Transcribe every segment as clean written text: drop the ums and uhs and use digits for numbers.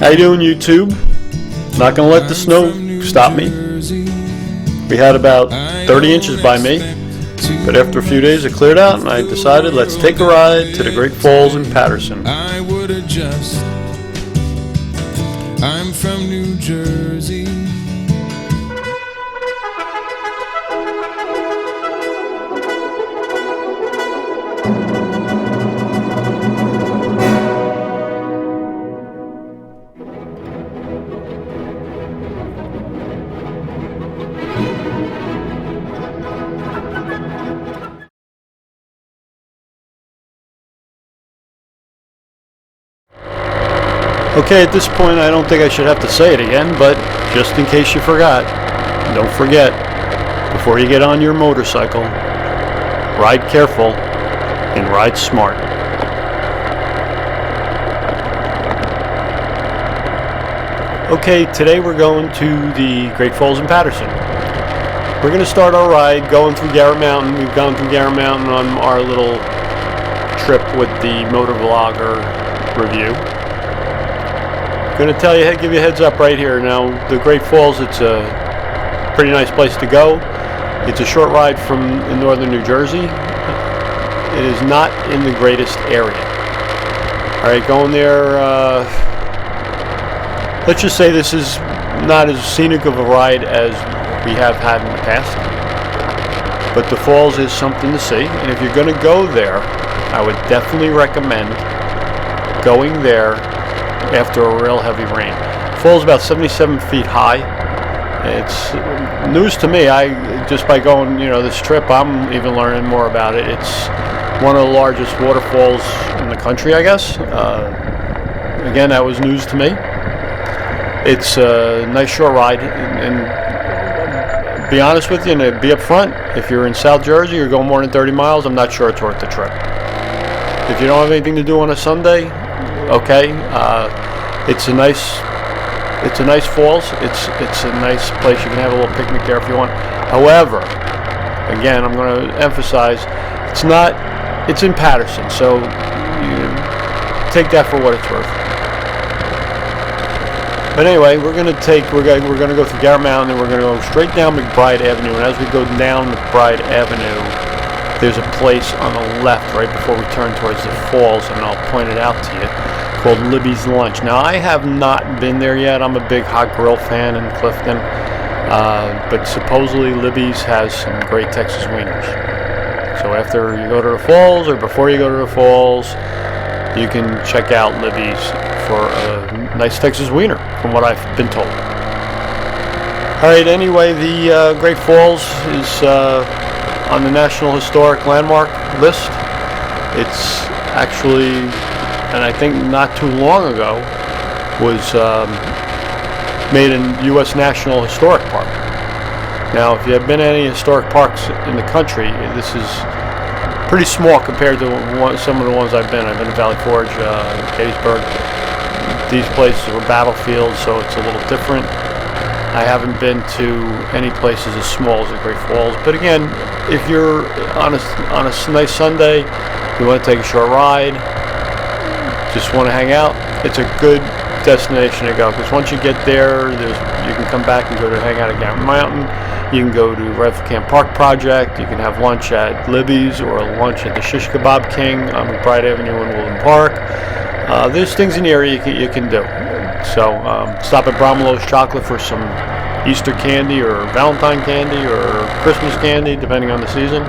How you doing, YouTube? Not gonna let the snow stop me. We had about 30 inches by me, but after a few days it cleared out and I decided let's take a ride to the Great Falls in Paterson. I would adjust. I'm from New Jersey. Okay, at this point I don't think I should have to say it again, but just in case you forgot, don't forget, before you get on your motorcycle, ride careful and ride smart. Okay, today we're going to the Great Falls in Paterson. We're going to start our ride going through Garrett Mountain. We've gone through Garrett Mountain on our little trip with the Motor Vlogger review. Going to tell you, give you a heads up right here. Now, the Great Falls, it's a pretty nice place to go. It's a short ride from in northern New Jersey. It is not in the greatest area. Alright, going there, let's just say this is not as scenic of a ride as we have had in the past. But the falls is something to see. And if you're going to go there, I would definitely recommend going there after a real heavy rain. The falls about 77 feet high. It's news to me. Just by going, this trip, I'm even learning more about it. It's one of the largest waterfalls in the country, I guess. Again, that was news to me. It's a nice short ride, and be honest with you, and be up front, if you're in South Jersey, you're going more than 30 miles, I'm not sure it's worth the trip. If you don't have anything to do on a Sunday, okay, it's a nice falls. It's a nice place. You can have a little picnic there if you want. However, again, I'm going to emphasize, it's in Paterson, so you take that for what it's worth. But anyway, we're going to go through Garrett Mountain, and we're going to go straight down McBride Avenue. And as we go down McBride Avenue, there's a place on the left right before we turn towards the falls, and I'll point it out to you, called Libby's Lunch. Now, I have not been there yet. I'm a big hot grill fan in Clifton, but supposedly Libby's has some great Texas wieners. So after you go to the falls, or before you go to the falls, you can check out Libby's for a nice Texas wiener, from what I've been told. Alright, anyway, the Great Falls is on the National Historic Landmark list. It's actually, and I think not too long ago, was made in U.S. National Historic Park. Now, if you have been to any historic parks in the country, this is pretty small compared to some of the ones I've been. I've been to Valley Forge, Gettysburg. These places were battlefields, so it's a little different. I haven't been to any places as small as the Great Falls. But again, if you're on a nice Sunday, you want to take a short ride, just want to hang out, it's a good destination to go. Because once you get there, you can come back and go to hang out at Garrett Mountain. You can go to Red Camp Park Project. You can have lunch at Libby's or lunch at the Shish Kebab King on McBride Avenue in Woodland Park. There's things in the area you can do. So stop at Bromelo's Chocolate for some Easter candy or Valentine candy or Christmas candy, depending on the season.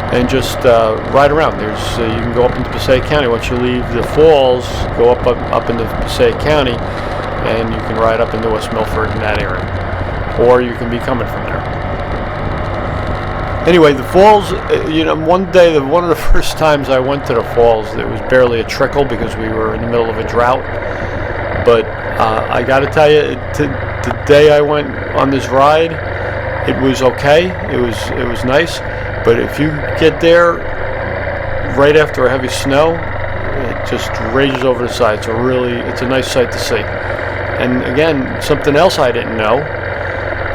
And just ride around. You can go up into Passaic County. Once you leave the falls, go up into Passaic County, and you can ride up into West Milford in that area. Or you can be coming from there. Anyway, the falls, one of the first times I went to the falls, there was barely a trickle because we were in the middle of a drought. But I got to tell you, the day I went on this ride, it was okay. It was nice. But if you get there right after a heavy snow, it just rages over the side. It's a nice sight to see. And again, something else I didn't know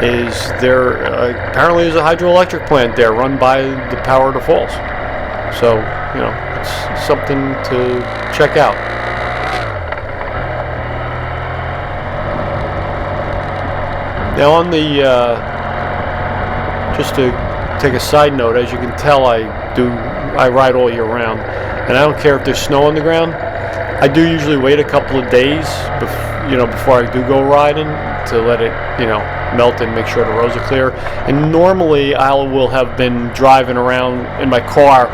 is there apparently is a hydroelectric plant there run by the power of the falls. So, it's something to check out. Now on the, just to take a side note, as you can tell, I ride all year round, and I don't care if there's snow on the ground. I do usually wait a couple of days, before I do go riding, to let it, melt and make sure the roads are clear. And normally I will have been driving around in my car,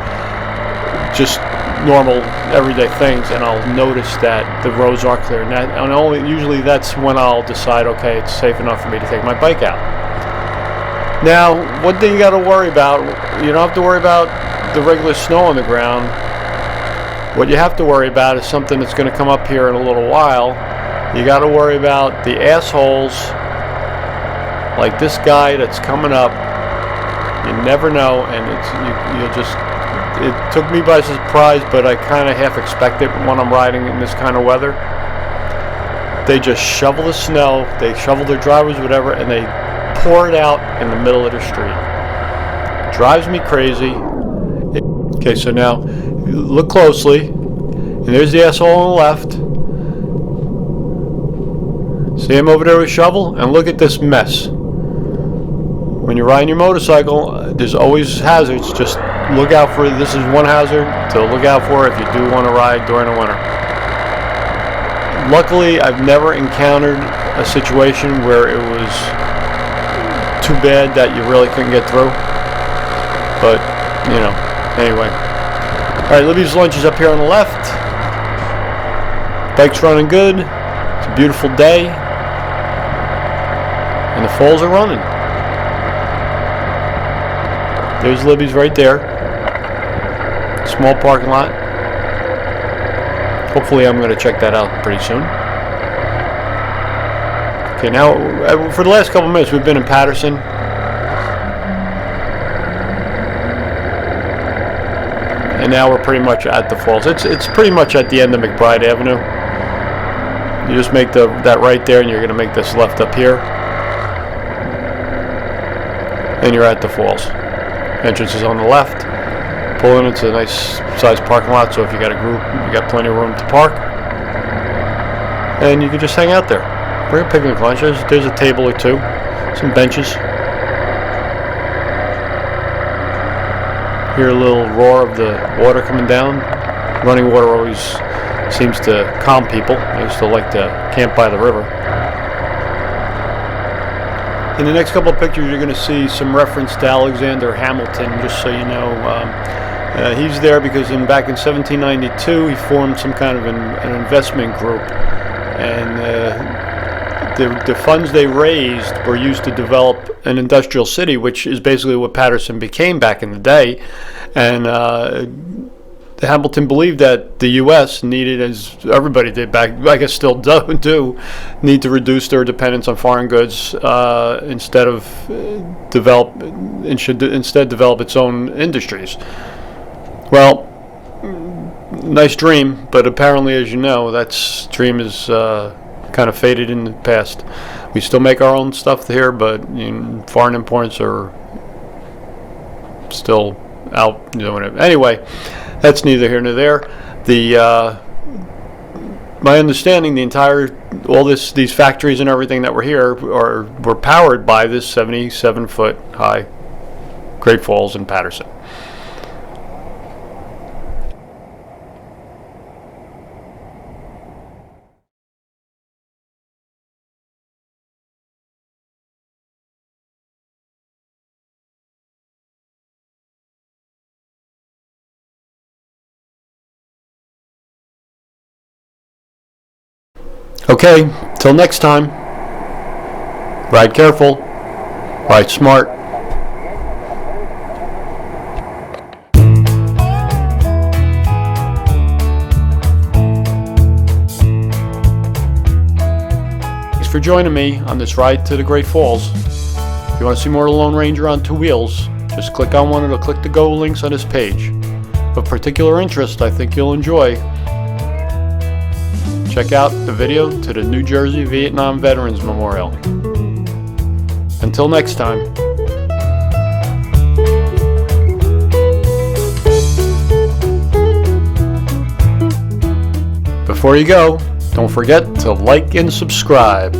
just normal everyday things, and I'll notice that the roads are clear. And usually that's when I'll decide, okay, it's safe enough for me to take my bike out. Now, one thing you got to worry about, you don't have to worry about the regular snow on the ground. What you have to worry about is something that's going to come up here in a little while. You got to worry about the assholes like this guy that's coming up. You never know, and it took me by surprise, but I kind of half expect it when I'm riding in this kind of weather. They just shovel the snow, they shovel their driveways, whatever, and they pour it out in the middle of the street. Drives me crazy. Okay, so now look closely, and there's the asshole on the left. See him over there with a shovel? And look at this mess. When you're riding your motorcycle, there's always hazards. Just look out for, this is one hazard to look out for if you do want to ride during the winter. Luckily, I've never encountered a situation where it was too bad that you really couldn't get through. But, anyway. Alright, Libby's Lunch is up here on the left. Bike's running good. It's a beautiful day. And the falls are running. There's Libby's right there. Small parking lot. Hopefully I'm going to check that out pretty soon. Okay, now for the last couple minutes we've been in Paterson. And now we're pretty much at the falls. It's pretty much at the end of McBride Avenue. You just make that right there, and you're going to make this left up here. And you're at the falls. Entrance is on the left. Pull in, it's a nice sized parking lot, so if you got a group, you got plenty of room to park. And you can just hang out there. Bring a picnic lunch. There's a table or two, some benches. Hear a little roar of the water coming down. Running water always seems to calm people. I used to like to camp by the river. In the next couple of pictures, you're going to see some reference to Alexander Hamilton, just so you know. He's there because back in 1792, he formed some kind of an investment group. And the funds they raised were used to develop an industrial city, which is basically what Paterson became back in the day. And Hamilton believed that the U.S. needed, as everybody did back, I guess still do, need to reduce their dependence on foreign goods instead develop its own industries. Well, nice dream, but apparently, as you know, that dream is kind of faded in the past. We still make our own stuff here, but foreign imports are still out doing it. Anyway, that's neither here nor there. My understanding, these factories and everything that were here were powered by this 77-foot high Great Falls in Paterson. Okay, till next time, ride careful, ride smart. Thanks for joining me on this ride to the Great Falls. If you want to see more of the Lone Ranger on two wheels, just click on one or click the Go links on this page. Of particular interest, I think you'll enjoy. Check out the video to the New Jersey Vietnam Veterans Memorial. Until next time. Before you go, don't forget to like and subscribe.